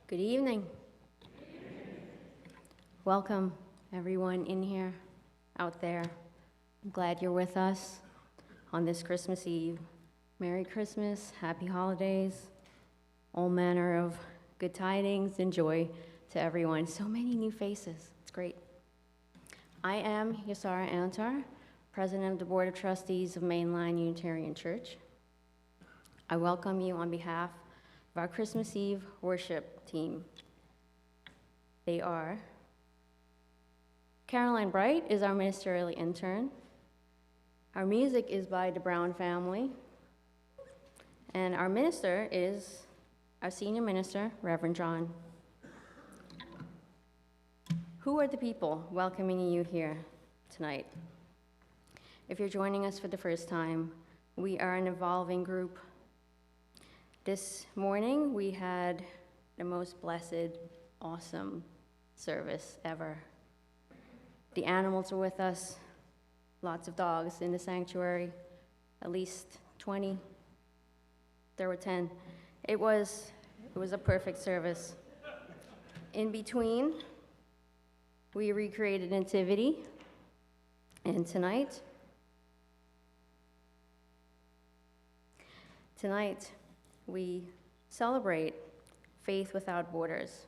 Good evening. Welcome, everyone in here, out there. I'm glad you're with us on this Christmas Eve. Merry Christmas, happy holidays, all manner of good tidings and joy to everyone. So many new faces. It's great. I am Yasara Antar, President of the Board of Trustees of Mainline Unitarian Church. I welcome you on behalf of our Christmas Eve worship team. They are Caroline Bright is our ministerial intern. Our music is by the Brown family. And our minister is our senior minister, Reverend John. Who are the people welcoming you here tonight? If you're joining us for the first time, we are an evolving group. This morning, we had the most blessed, awesome service ever. The animals were with us, lots of dogs in the sanctuary, at least 20. There were 10. It was a perfect service. In between, we recreated Nativity, and tonight, we celebrate Faith Without Borders.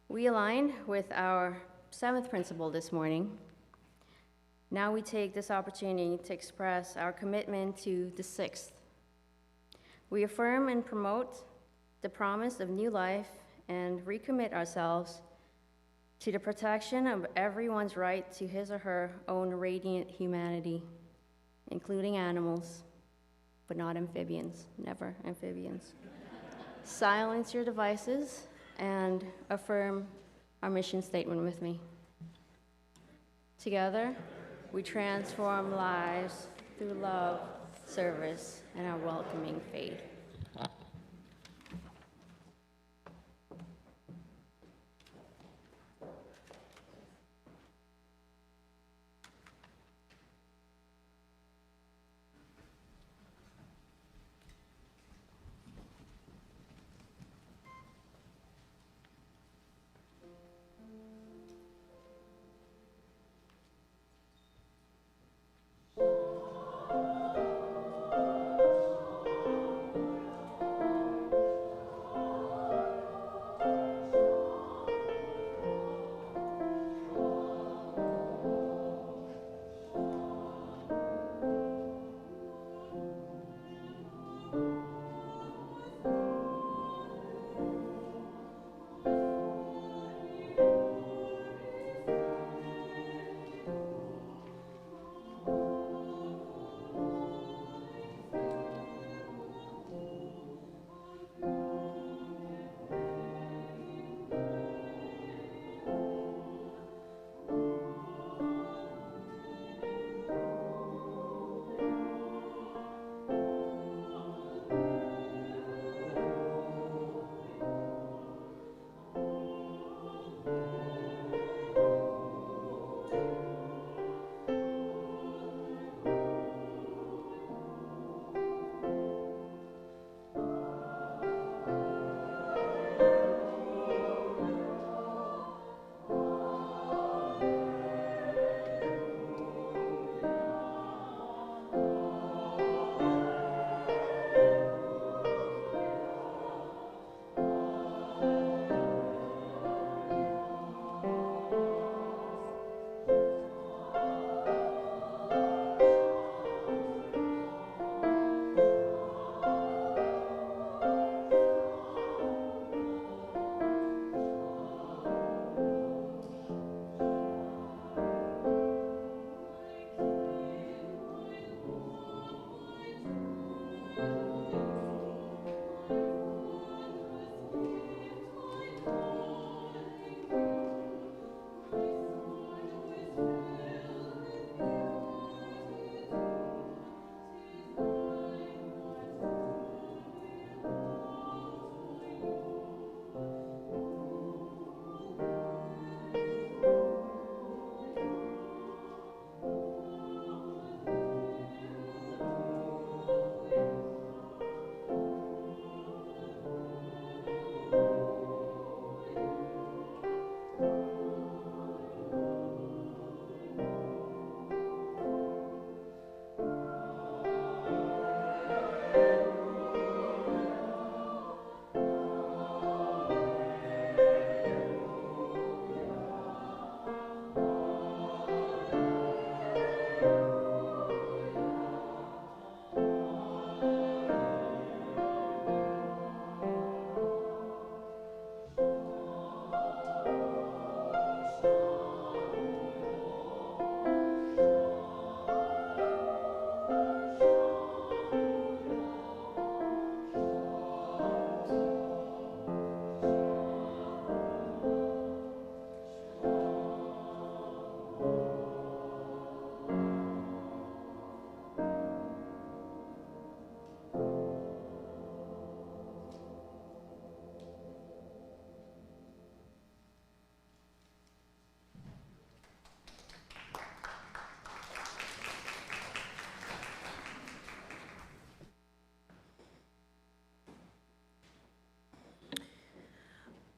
We aligned with our 7th principle this morning. Now we take this opportunity to express our commitment to the 6th. We affirm and promote the promise of new life and recommit ourselves to the protection of everyone's right to his or her own radiant humanity, including animals, but not amphibians, never amphibians. Silence your devices and affirm our mission statement with me. Together, we transform lives through love, service, and our welcoming faith.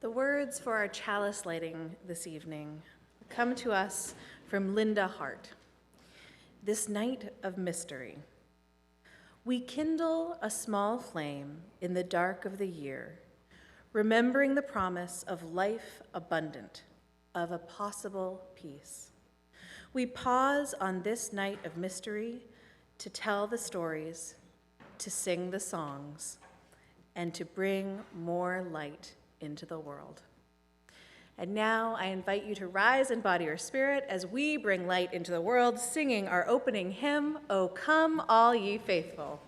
The words for our chalice lighting this evening come to us from Linda Hart. This night of mystery. We kindle a small flame in the dark of the year, remembering the promise of life abundant, of a possible peace. We pause on this night of mystery to tell the stories, to sing the songs, and to bring more light into the world. And now I invite you to rise in body or spirit as we bring light into the world, singing our opening hymn, O Come All Ye Faithful.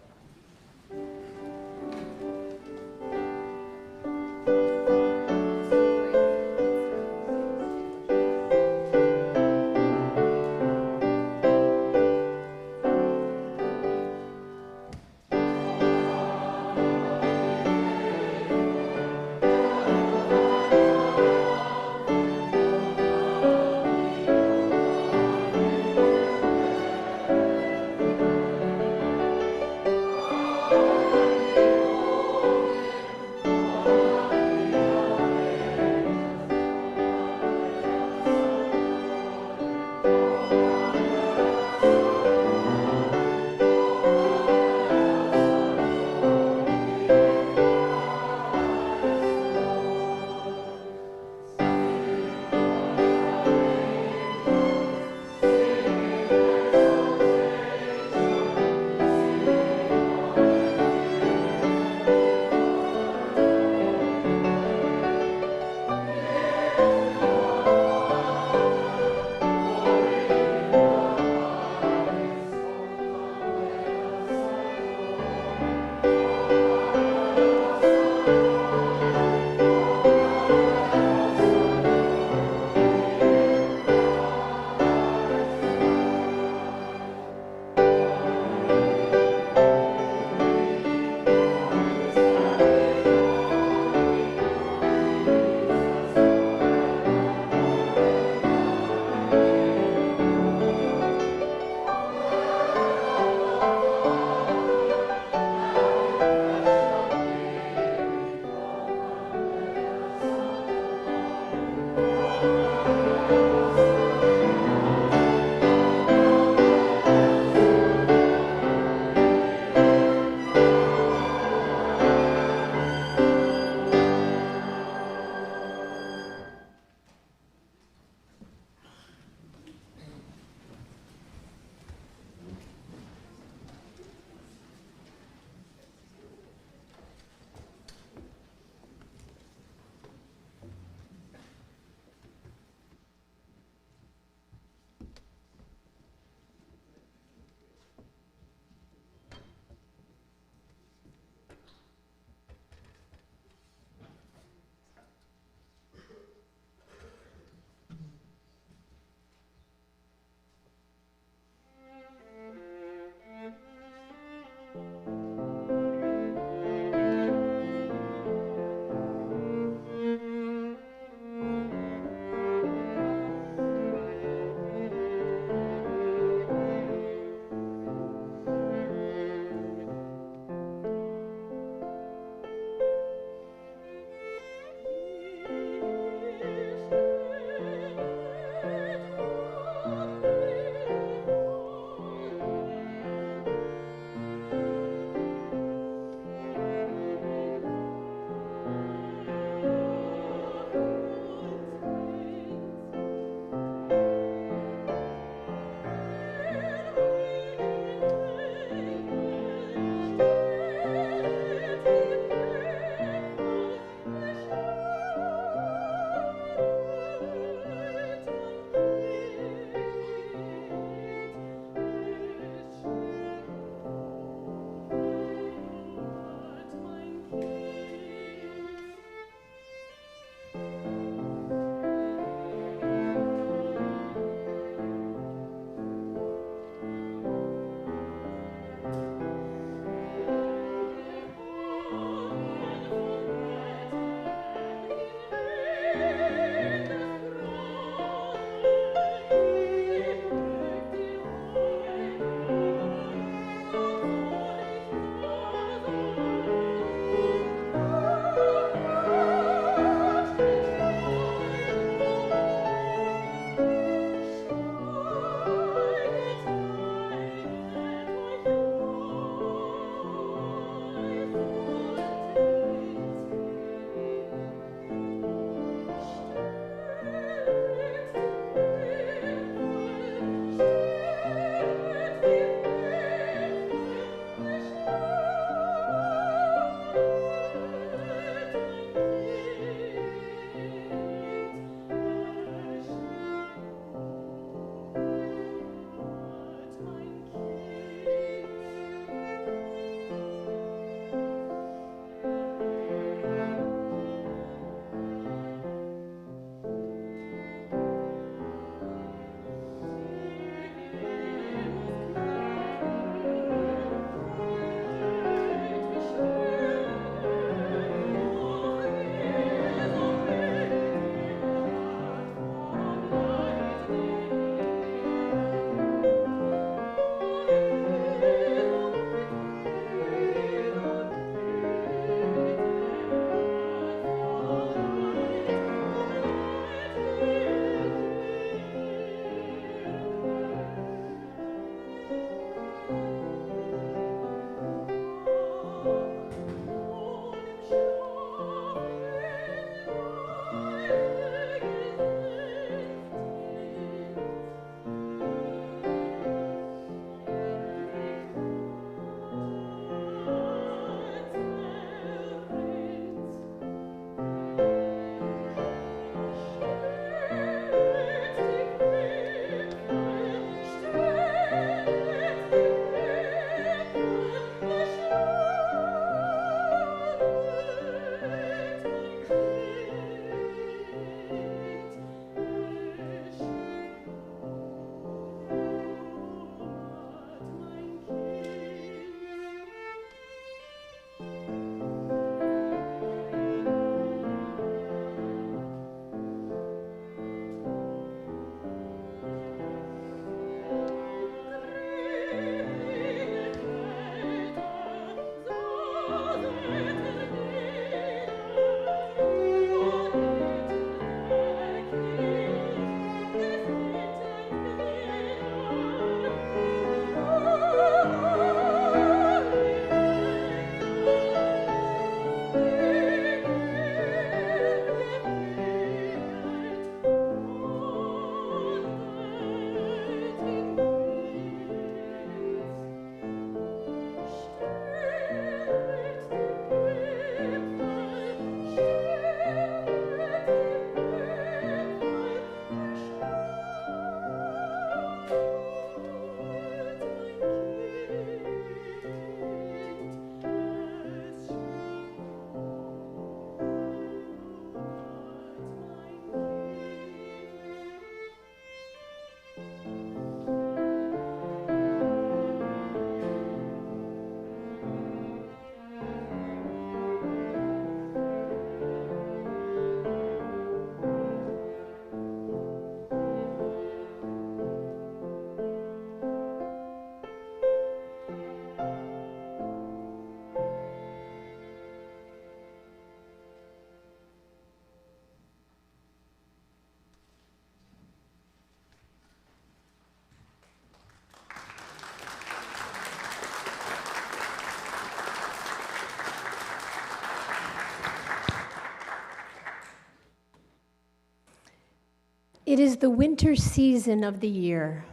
It is the winter season of the year,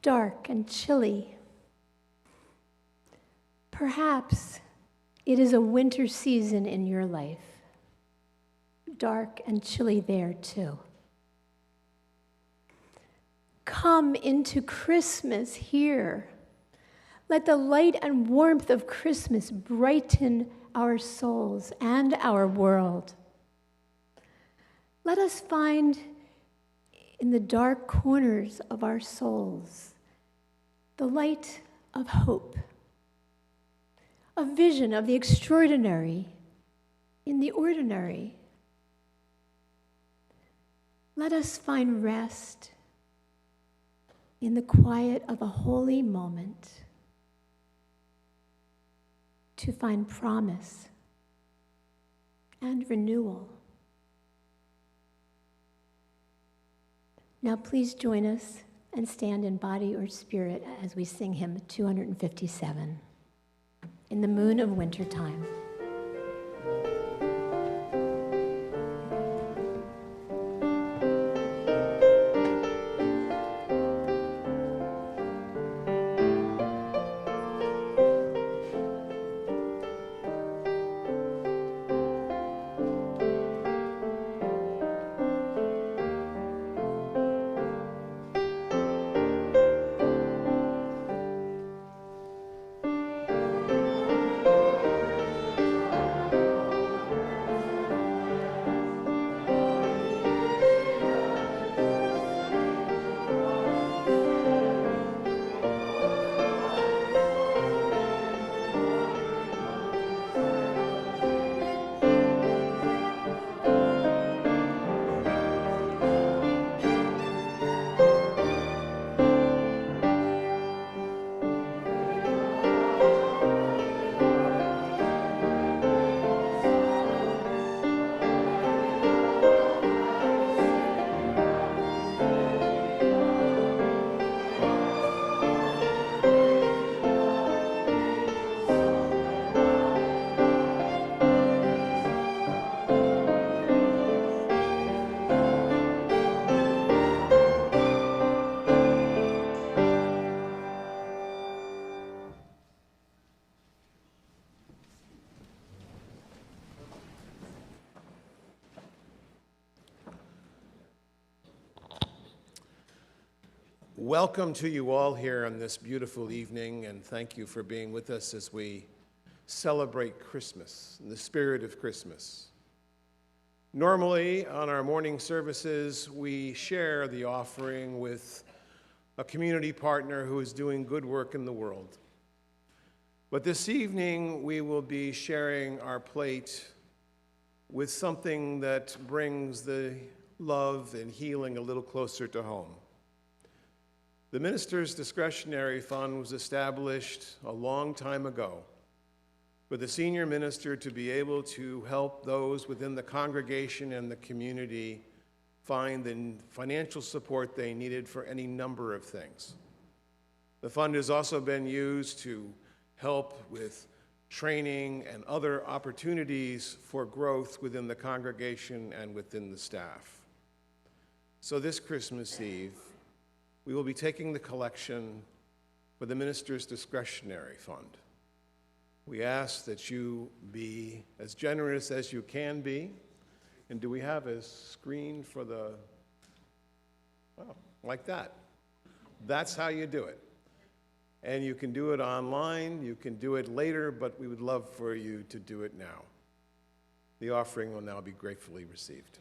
dark and chilly. Perhaps it is a winter season in your life, dark and chilly there too. Come into Christmas here. Let the light and warmth of Christmas brighten our souls and our world. Let us find in the dark corners of our souls the light of hope, a vision of the extraordinary in the ordinary. Let us find rest in the quiet of a holy moment, to find promise and renewal. Now please join us and stand in body or spirit as we sing hymn 257, In the Moon of Wintertime. Welcome to you all here on this beautiful evening, and thank you for being with us as we celebrate Christmas, in the spirit of Christmas. Normally, on our morning services, we share the offering with a community partner who is doing good work in the world. But this evening, we will be sharing our plate with something that brings the love and healing a little closer to home. The minister's discretionary fund was established a long time ago for the senior minister to be able to help those within the congregation and the community find the financial support they needed for any number of things. The fund has also been used to help with training and other opportunities for growth within the congregation and within the staff. So this Christmas Eve, we will be taking the collection for the minister's discretionary fund. We ask that you be as generous as you can be. And do we have a screen for the, oh, like that. That's how you do it. And you can do it online, you can do it later, but we would love for you to do it now. The offering will now be gratefully received.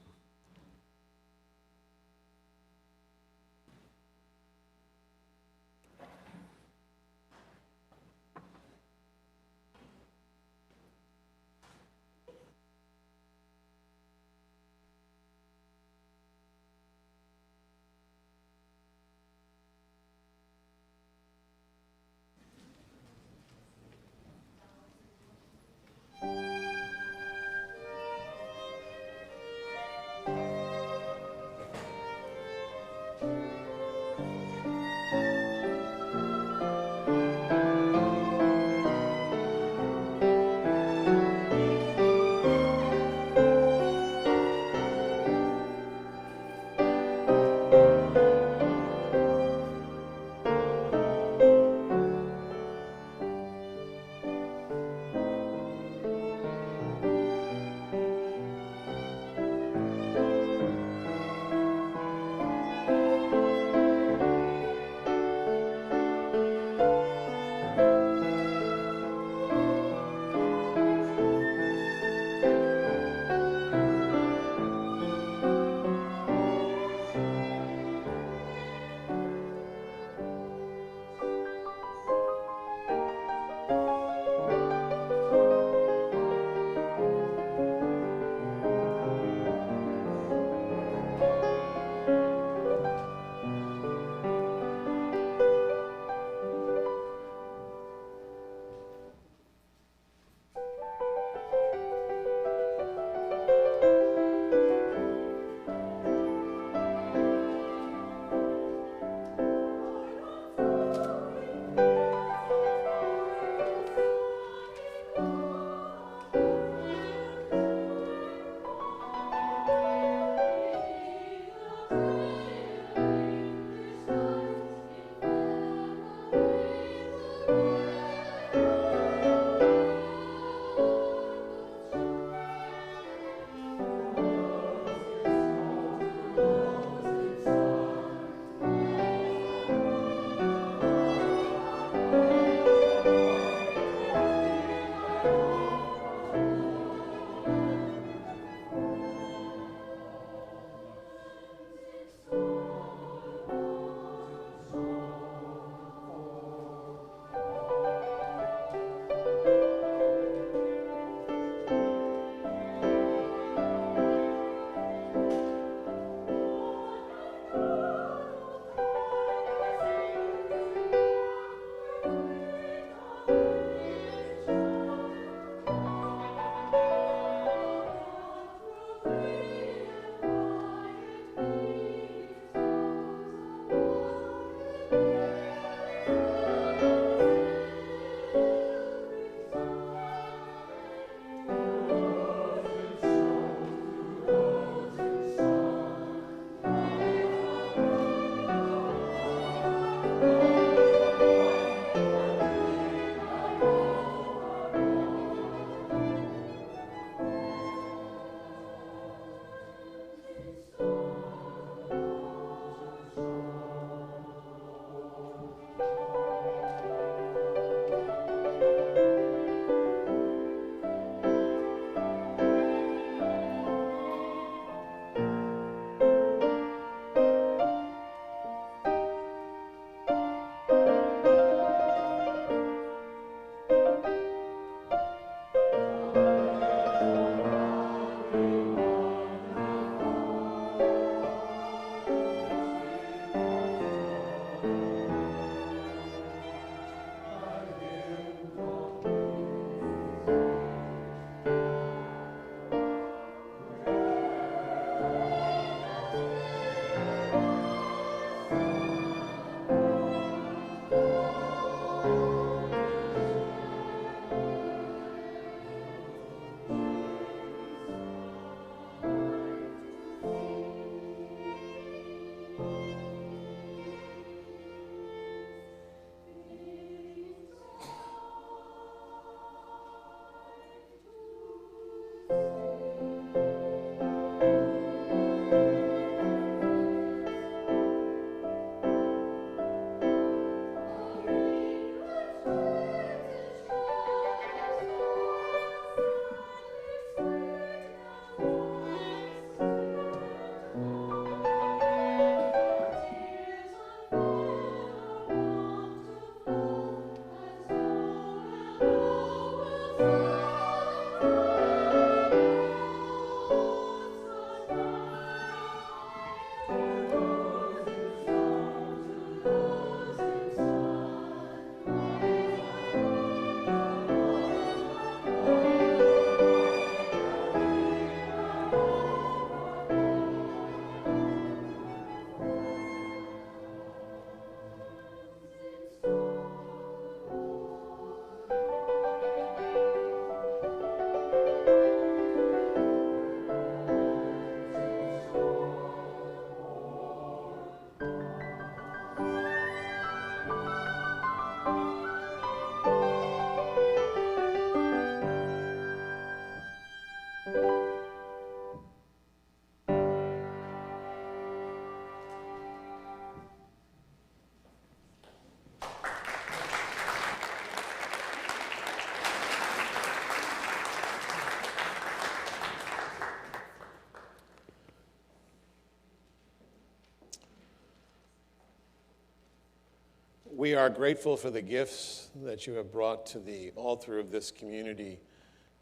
We are grateful for the gifts that you have brought to the altar of this community,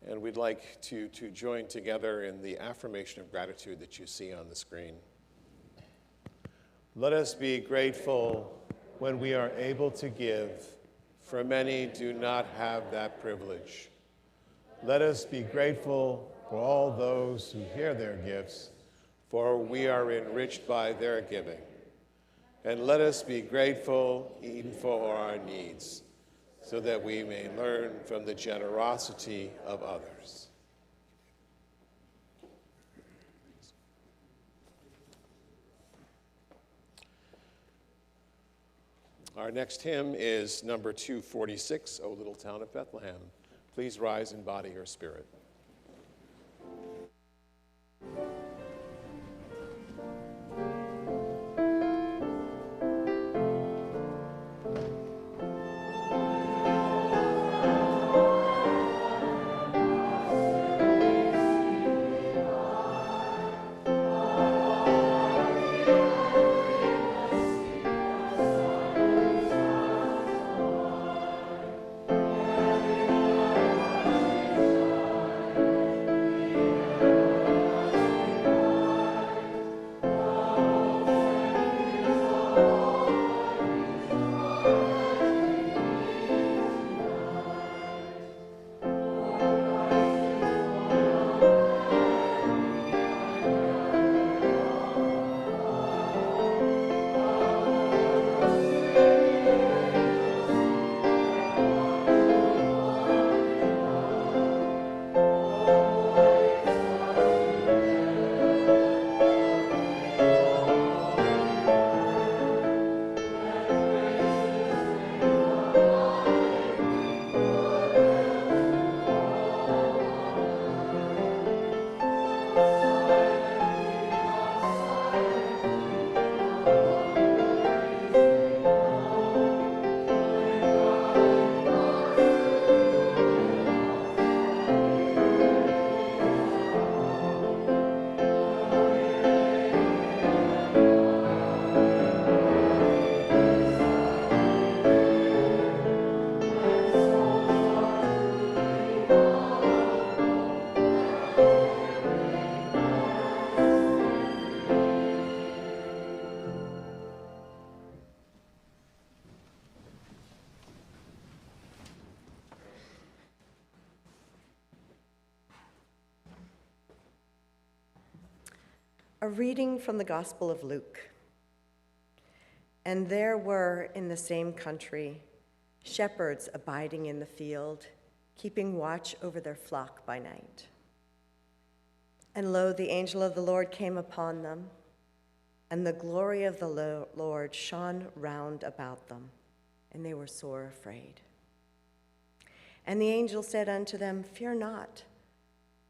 and we'd like to join together in the affirmation of gratitude that you see on the screen. Let us be grateful when we are able to give, for many do not have that privilege. Let us be grateful for all those who hear their gifts, for we are enriched by their giving. And let us be grateful even for our needs, so that we may learn from the generosity of others. Our next hymn is number 246, O Little Town of Bethlehem. Please rise in body or spirit. A reading from the Gospel of Luke. And there were in the same country shepherds abiding in the field, keeping watch over their flock by night. And lo, the angel of the Lord came upon them, and the glory of the Lord shone round about them, and they were sore afraid. And the angel said unto them, Fear not,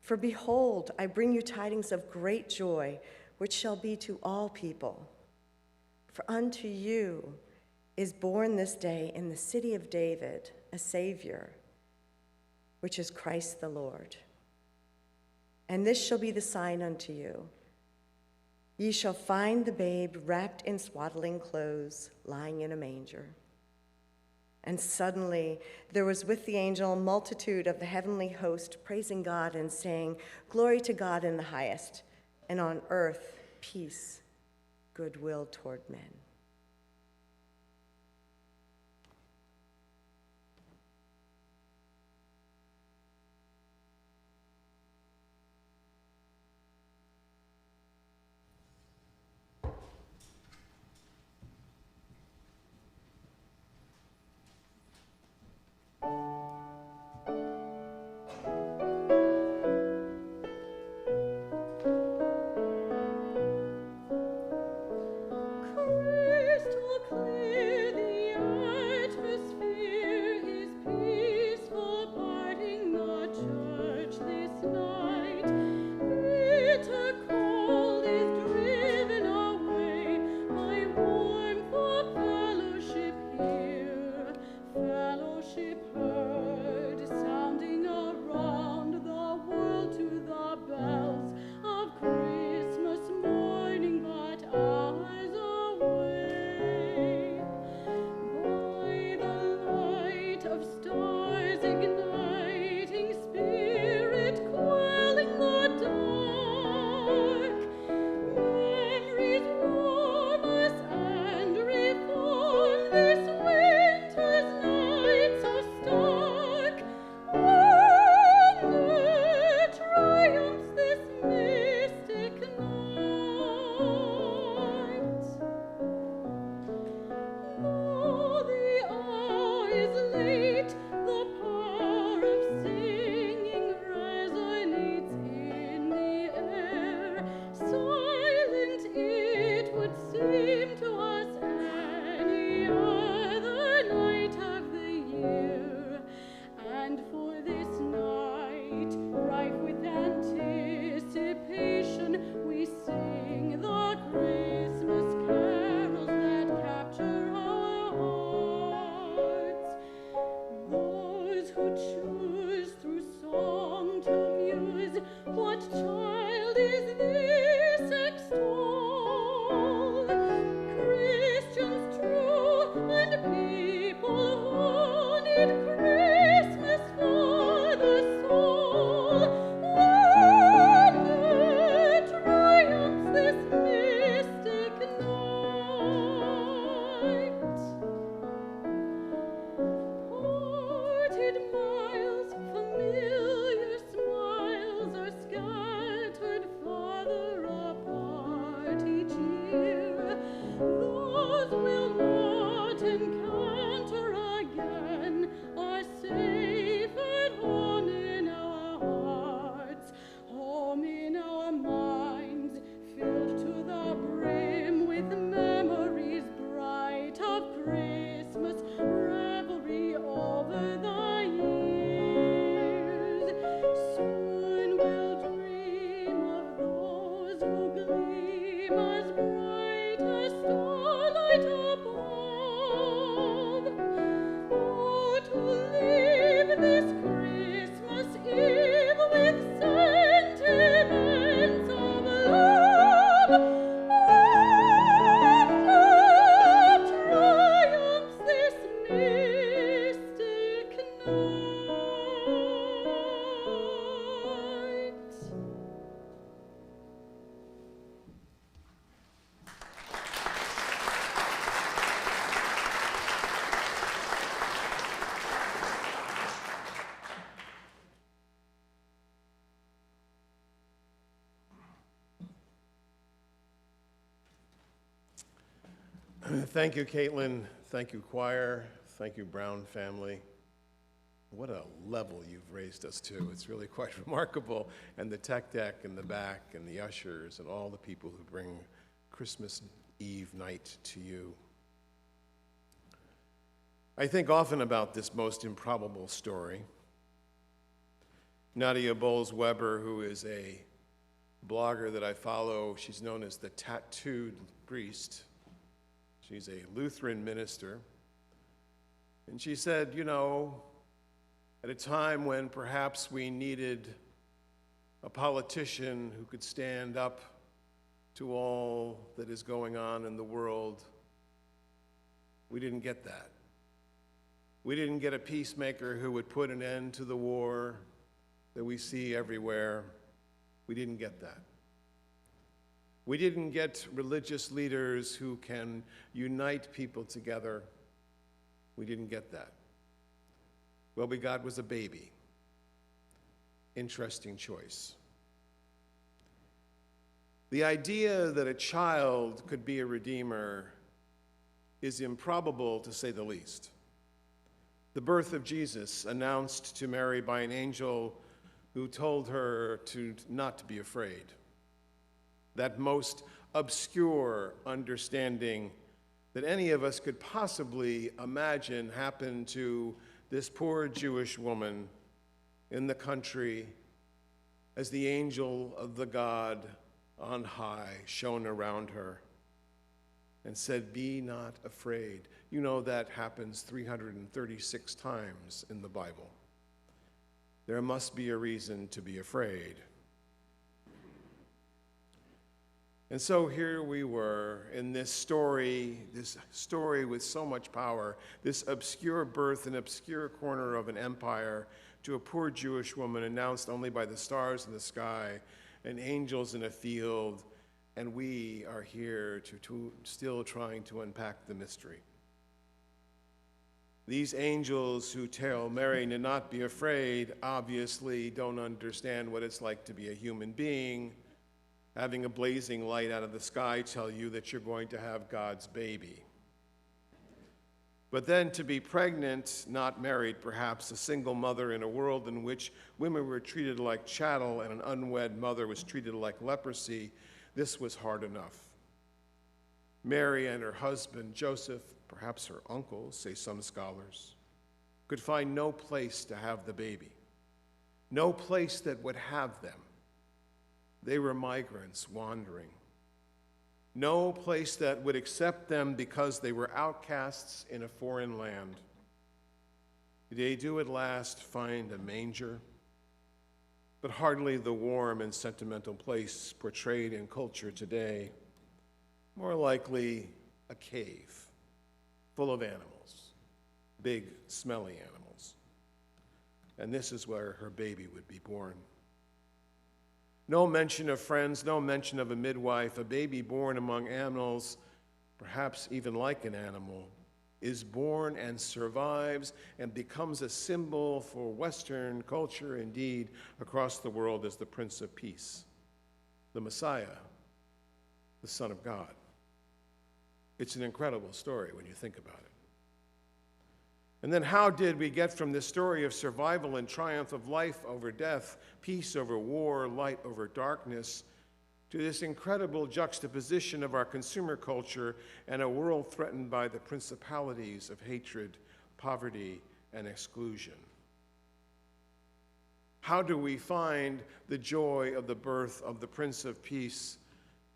for behold, I bring you tidings of great joy, which shall be to all people. For unto you is born this day in the city of David a Savior, which is Christ the Lord. And this shall be the sign unto you. Ye shall find the babe wrapped in swaddling clothes, lying in a manger. And suddenly there was with the angel a multitude of the heavenly host, praising God and saying, Glory to God in the highest, and on earth peace, goodwill toward men. Christ Thank you, Caitlin. Thank you, choir. Thank you, Brown family. What a level you've raised us to. It's really quite remarkable. And the tech deck in the back, and the ushers, and all the people who bring Christmas Eve night to you. I think often about this most improbable story. Nadia Bowles-Weber, who is a blogger that I follow, she's known as the Tattooed Priest. She's a Lutheran minister. And she said, you know, at a time when perhaps we needed a politician who could stand up to all that is going on in the world, we didn't get that. We didn't get a peacemaker who would put an end to the war that we see everywhere. We didn't get that. We didn't get religious leaders who can unite people together. We didn't get that. What we got was a baby. Interesting choice. The idea that a child could be a redeemer is improbable, to say the least. The birth of Jesus, announced to Mary by an angel who told her not to be afraid. That most obscure understanding that any of us could possibly imagine happened to this poor Jewish woman in the country as the angel of the God on high shone around her and said, "Be not afraid." You know that happens 336 times in the Bible. There must be a reason to be afraid. And so here we were in this story with so much power, this obscure birth, an obscure corner of an empire to a poor Jewish woman announced only by the stars in the sky and angels in a field, and we are here to still trying to unpack the mystery. These angels who tell Mary to not be afraid obviously don't understand what it's like to be a human being, having a blazing light out of the sky tell you that you're going to have God's baby. But then to be pregnant, not married perhaps, a single mother in a world in which women were treated like chattel and an unwed mother was treated like leprosy, this was hard enough. Mary and her husband, Joseph, perhaps her uncle, say some scholars, could find no place to have the baby, no place that would have them. They were migrants wandering. No place that would accept them because they were outcasts in a foreign land. They do at last find a manger, but hardly the warm and sentimental place portrayed in culture today. More likely a cave full of animals, big, smelly animals. And this is where her baby would be born. No mention of friends, no mention of a midwife. A baby born among animals, perhaps even like an animal, is born and survives and becomes a symbol for Western culture, indeed, across the world as the Prince of Peace, the Messiah, the Son of God. It's an incredible story when you think about it. And then how did we get from this story of survival and triumph of life over death, peace over war, light over darkness, to this incredible juxtaposition of our consumer culture and a world threatened by the principalities of hatred, poverty, and exclusion? How do we find the joy of the birth of the Prince of Peace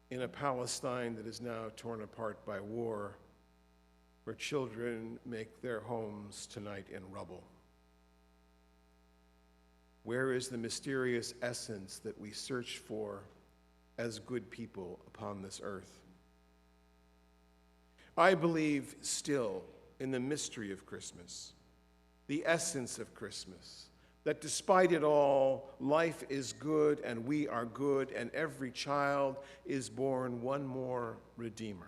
in a Palestine that is now torn apart by war, where children make their homes tonight in rubble? Where is the mysterious essence that we search for as good people upon this earth? I believe still in the mystery of Christmas, the essence of Christmas, that despite it all, life is good and we are good, and every child is born one more Redeemer.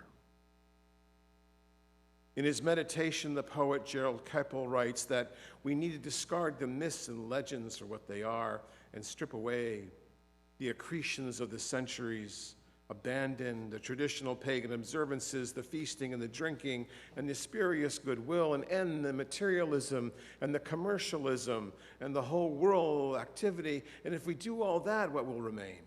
In his meditation, the poet Gerald Keppel writes that we need to discard the myths and legends for what they are and strip away the accretions of the centuries abandon the traditional pagan observances, the feasting and the drinking, and the spurious goodwill, and end the materialism and the commercialism and the whole world activity. And if we do all that, what will remain?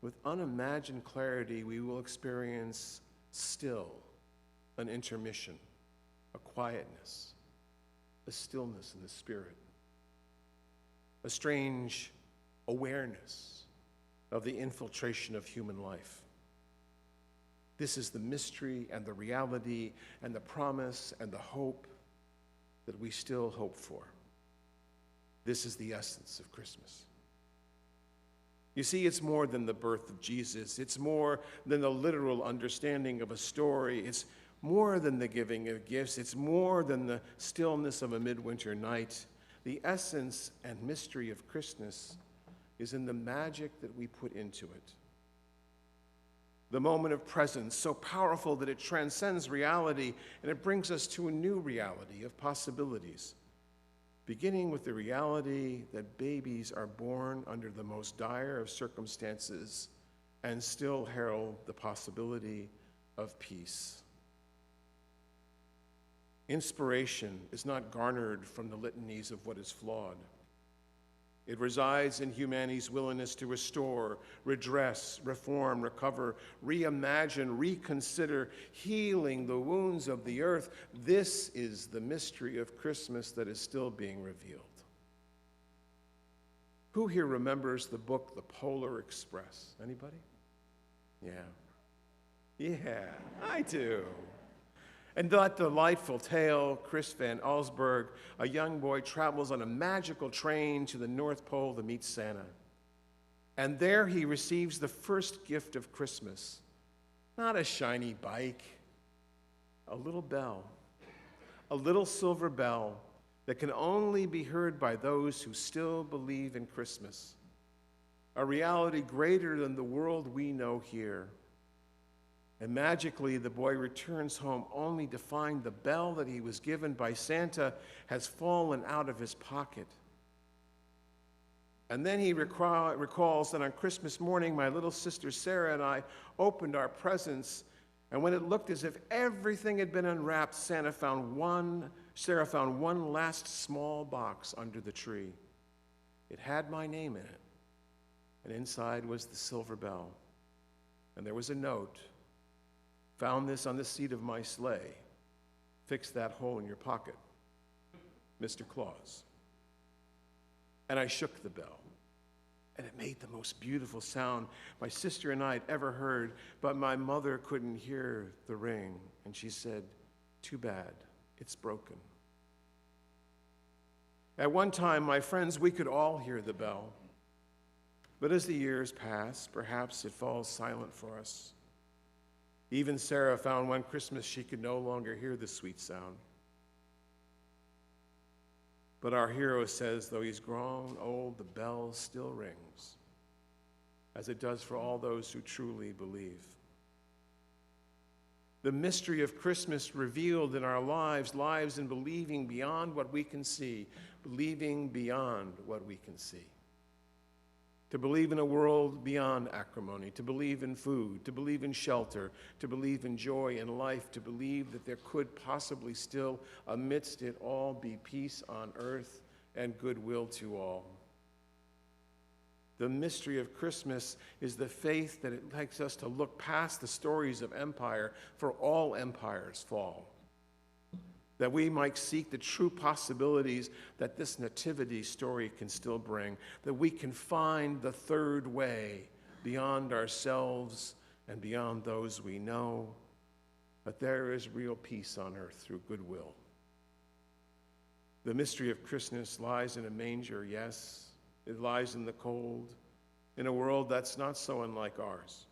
With unimagined clarity, we will experience still an intermission, a quietness, a stillness in the spirit, a strange awareness of the infiltration of human life. This is the mystery and the reality and the promise and the hope that we still hope for. This is the essence of Christmas. You see, it's more than the birth of Jesus. It's more than the literal understanding of a story. It's more than the giving of gifts. It's more than the stillness of a midwinter night. The essence and mystery of Christmas is in the magic that we put into it. The moment of presence, so powerful that it transcends reality, and it brings us to a new reality of possibilities, beginning with the reality that babies are born under the most dire of circumstances and still herald the possibility of peace. Inspiration is not garnered from the litanies of what is flawed. It resides in humanity's willingness to restore, redress, reform, recover, reimagine, reconsider, healing the wounds of the earth. This is the mystery of Christmas that is still being revealed. Who here remembers the book, The Polar Express? Anybody? Yeah, I do. And that delightful tale, Chris Van Allsburg, a young boy travels on a magical train to the North Pole to meet Santa. And there he receives the first gift of Christmas. Not a shiny bike, a little bell, a little silver bell that can only be heard by those who still believe in Christmas. A reality greater than the world we know here. And magically, the boy returns home only to find the bell that he was given by Santa has fallen out of his pocket. And then he recalls that on Christmas morning, my little sister Sarah and I opened our presents, and when it looked as if everything had been unwrapped, Sarah found one last small box under the tree. It had my name in it, and inside was the silver bell. And there was a note. Found this on the seat of my sleigh. Fix that hole in your pocket, Mr. Claus. And I shook the bell, and it made the most beautiful sound my sister and I had ever heard, but my mother couldn't hear the ring, and she said, "Too bad, it's broken." At one time, my friends, we could all hear the bell, but as the years pass, perhaps it falls silent for us. Even Sarah found one Christmas she could no longer hear the sweet sound. But our hero says, though he's grown old, the bell still rings, as it does for all those who truly believe. The mystery of Christmas revealed in our lives in believing beyond what we can see, believing beyond what we can see. To believe in a world beyond acrimony, to believe in food, to believe in shelter, to believe in joy in life, to believe that there could possibly still, amidst it all, be peace on earth and goodwill to all. The mystery of Christmas is the faith that it takes us to look past the stories of empire, for all empires fall. That we might seek the true possibilities that this nativity story can still bring, that we can find the third way beyond ourselves and beyond those we know, that there is real peace on earth through goodwill. The mystery of Christmas lies in a manger, yes. It lies in the cold, in a world that's not so unlike ours.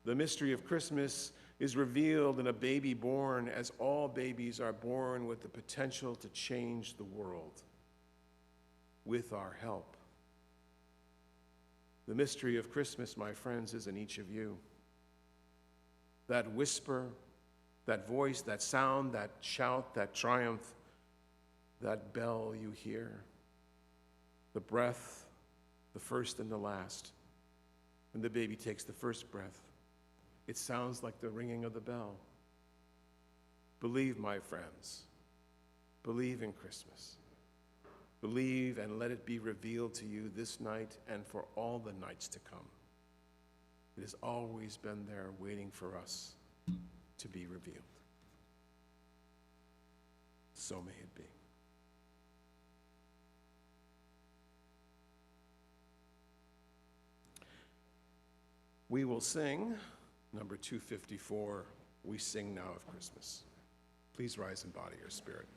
The mystery of Christmas is revealed in a baby born, as all babies are born with the potential to change the world with our help. The mystery of Christmas, my friends, is in each of you. That whisper, that voice, that sound, that shout, that triumph, that bell you hear, the breath, the first and the last, when the baby takes the first breath, it sounds like the ringing of the bell. Believe, my friends. Believe in Christmas. Believe and let it be revealed to you this night and for all the nights to come. It has always been there waiting for us to be revealed. So may it be. We will sing number 254, We Sing Now of Christmas. Please rise in body or spirit.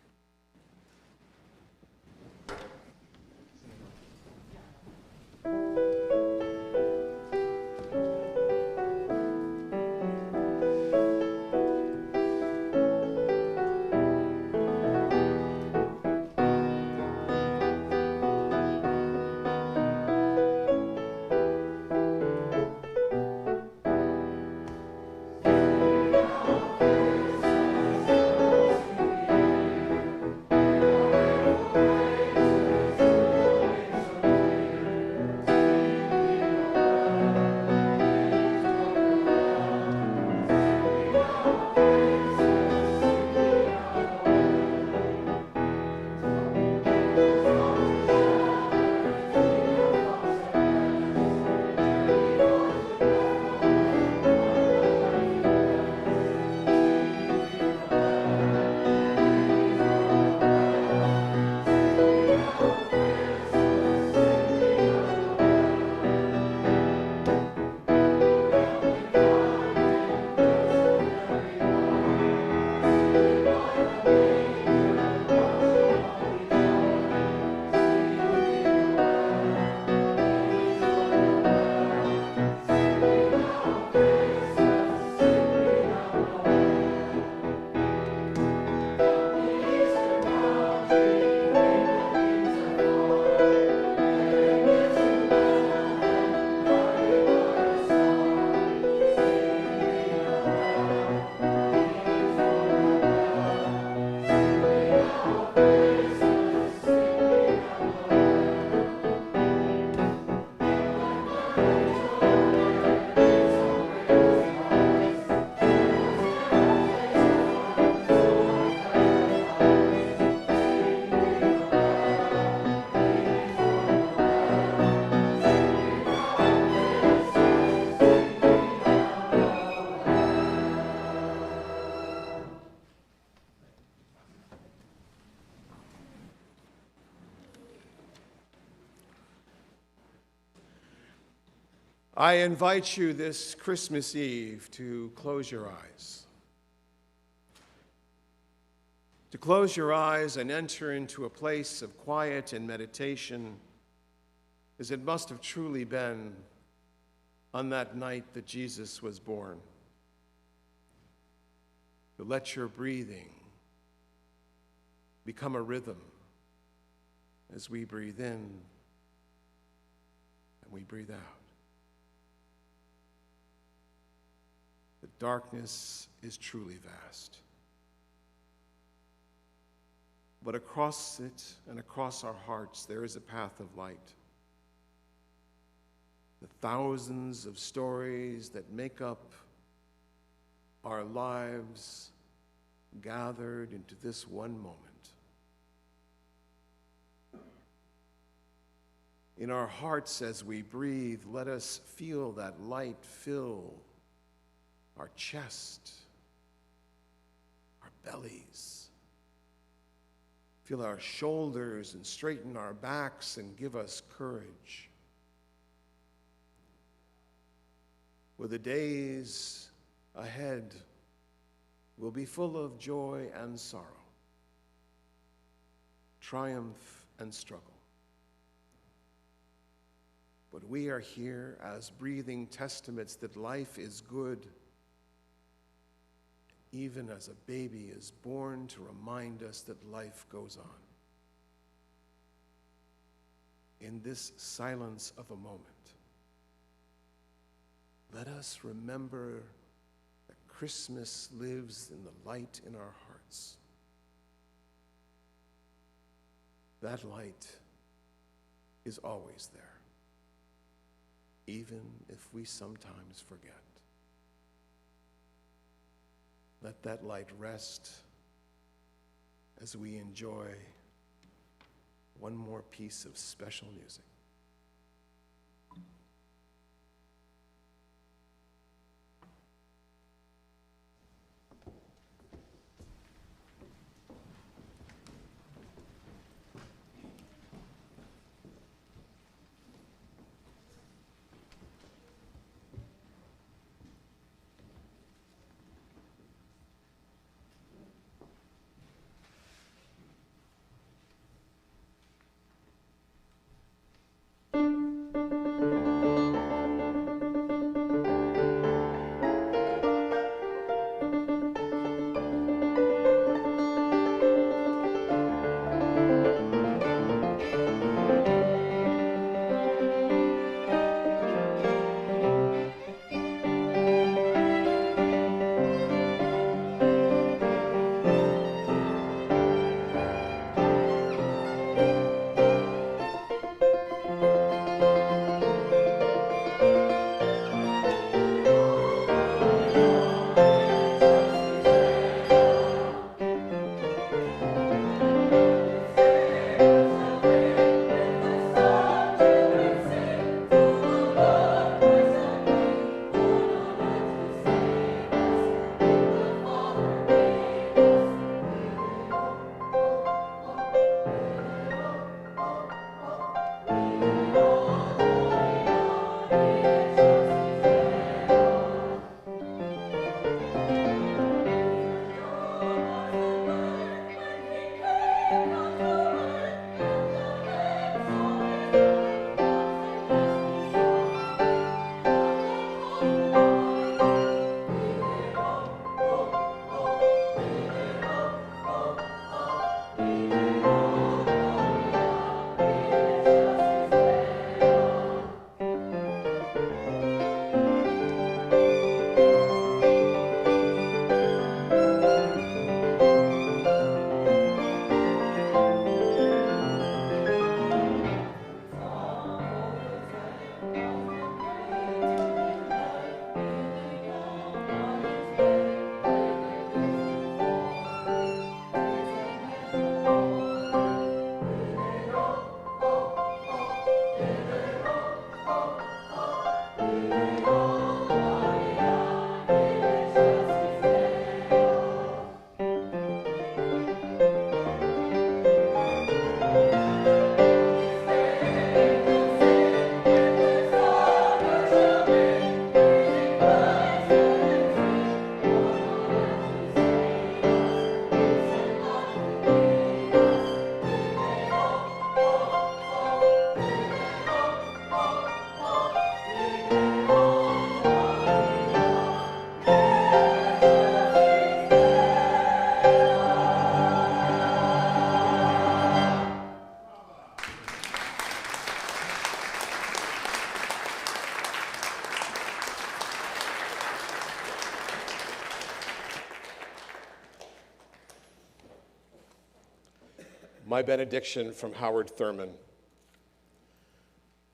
I invite you this Christmas Eve to close your eyes. To close your eyes and enter into a place of quiet and meditation, as it must have truly been on that night that Jesus was born. To let your breathing become a rhythm as we breathe in and we breathe out. The darkness is truly vast. But across it and across our hearts, there is a path of light. The thousands of stories that make up our lives gathered into this one moment. In our hearts as we breathe, let us feel that light fill our chest, our bellies. Feel our shoulders and straighten our backs and give us courage. For the days ahead will be full of joy and sorrow, triumph and struggle. But we are here as breathing testaments that life is good, even as a baby is born to remind us that life goes on. In this silence of a moment, let us remember that Christmas lives in the light in our hearts. That light is always there. even if we sometimes forget. Let that light rest as we enjoy one more piece of special music. My benediction from Howard Thurman.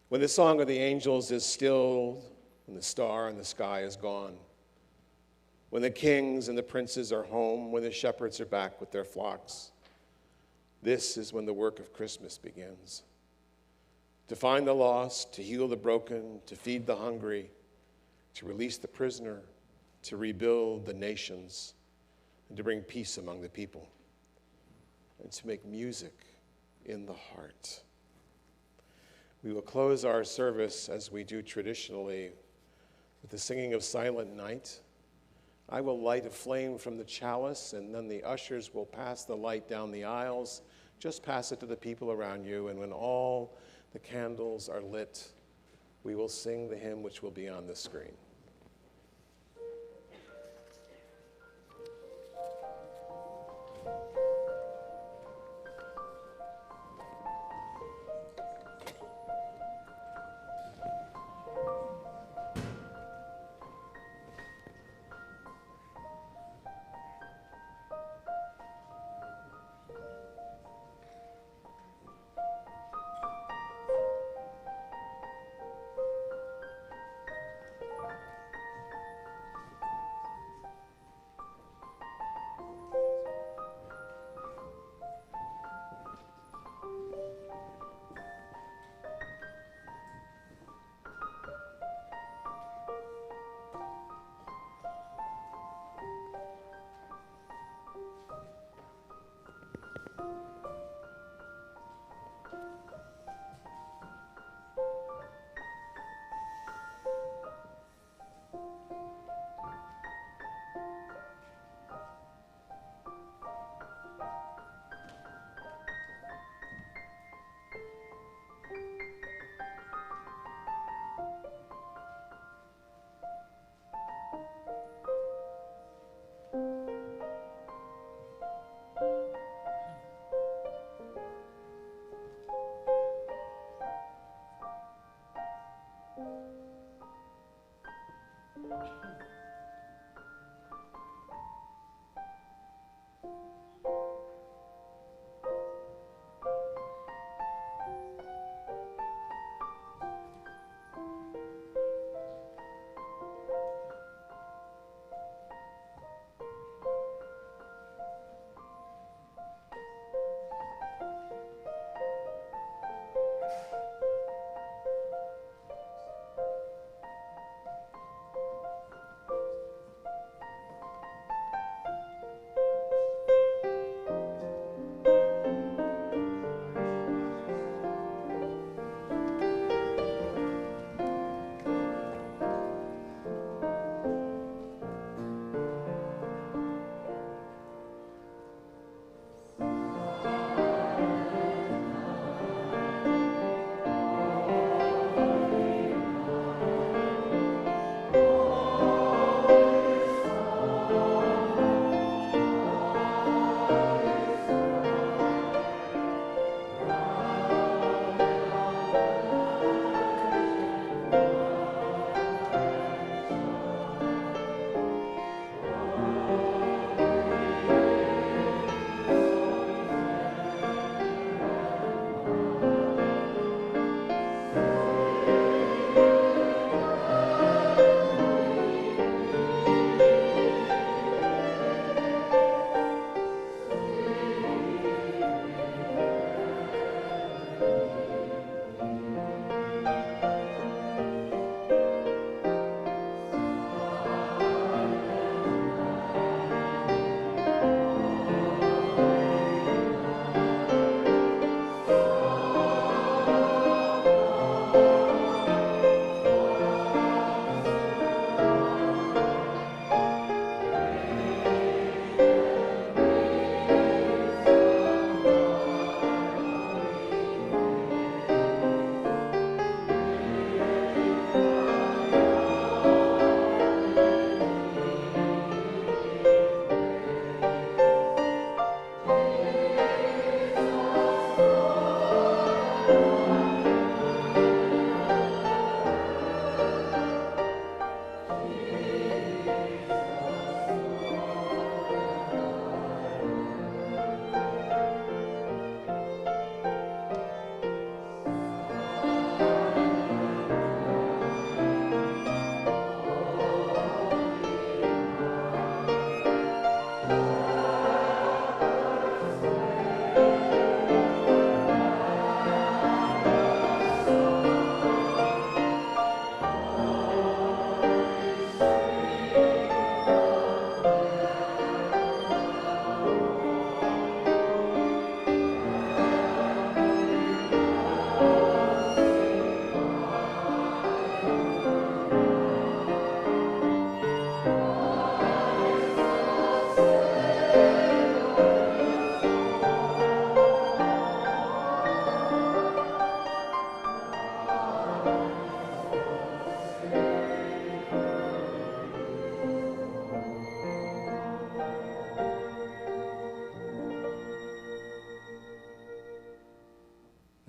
When the song of the angels is stilled, when the star in the sky is gone, when the kings and the princes are home, when the shepherds are back with their flocks, this is when the work of Christmas begins. To find the lost, to heal the broken, to feed the hungry, to release the prisoner, to rebuild the nations, and to bring peace among the people, and to make music in the heart. We will close our service as we do traditionally with the singing of Silent Night. I will light a flame from the chalice, and then the ushers will pass the light down the aisles. Just pass it to the people around you, and when all the candles are lit, we will sing the hymn which will be on the screen.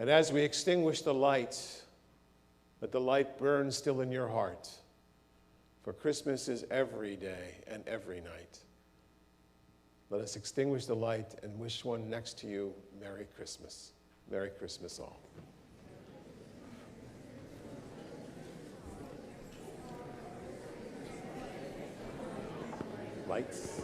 And as we extinguish the light, let the light burn still in your heart, for Christmas is every day and every night. Let us extinguish the light and wish one next to you Merry Christmas. Merry Christmas all. Lights.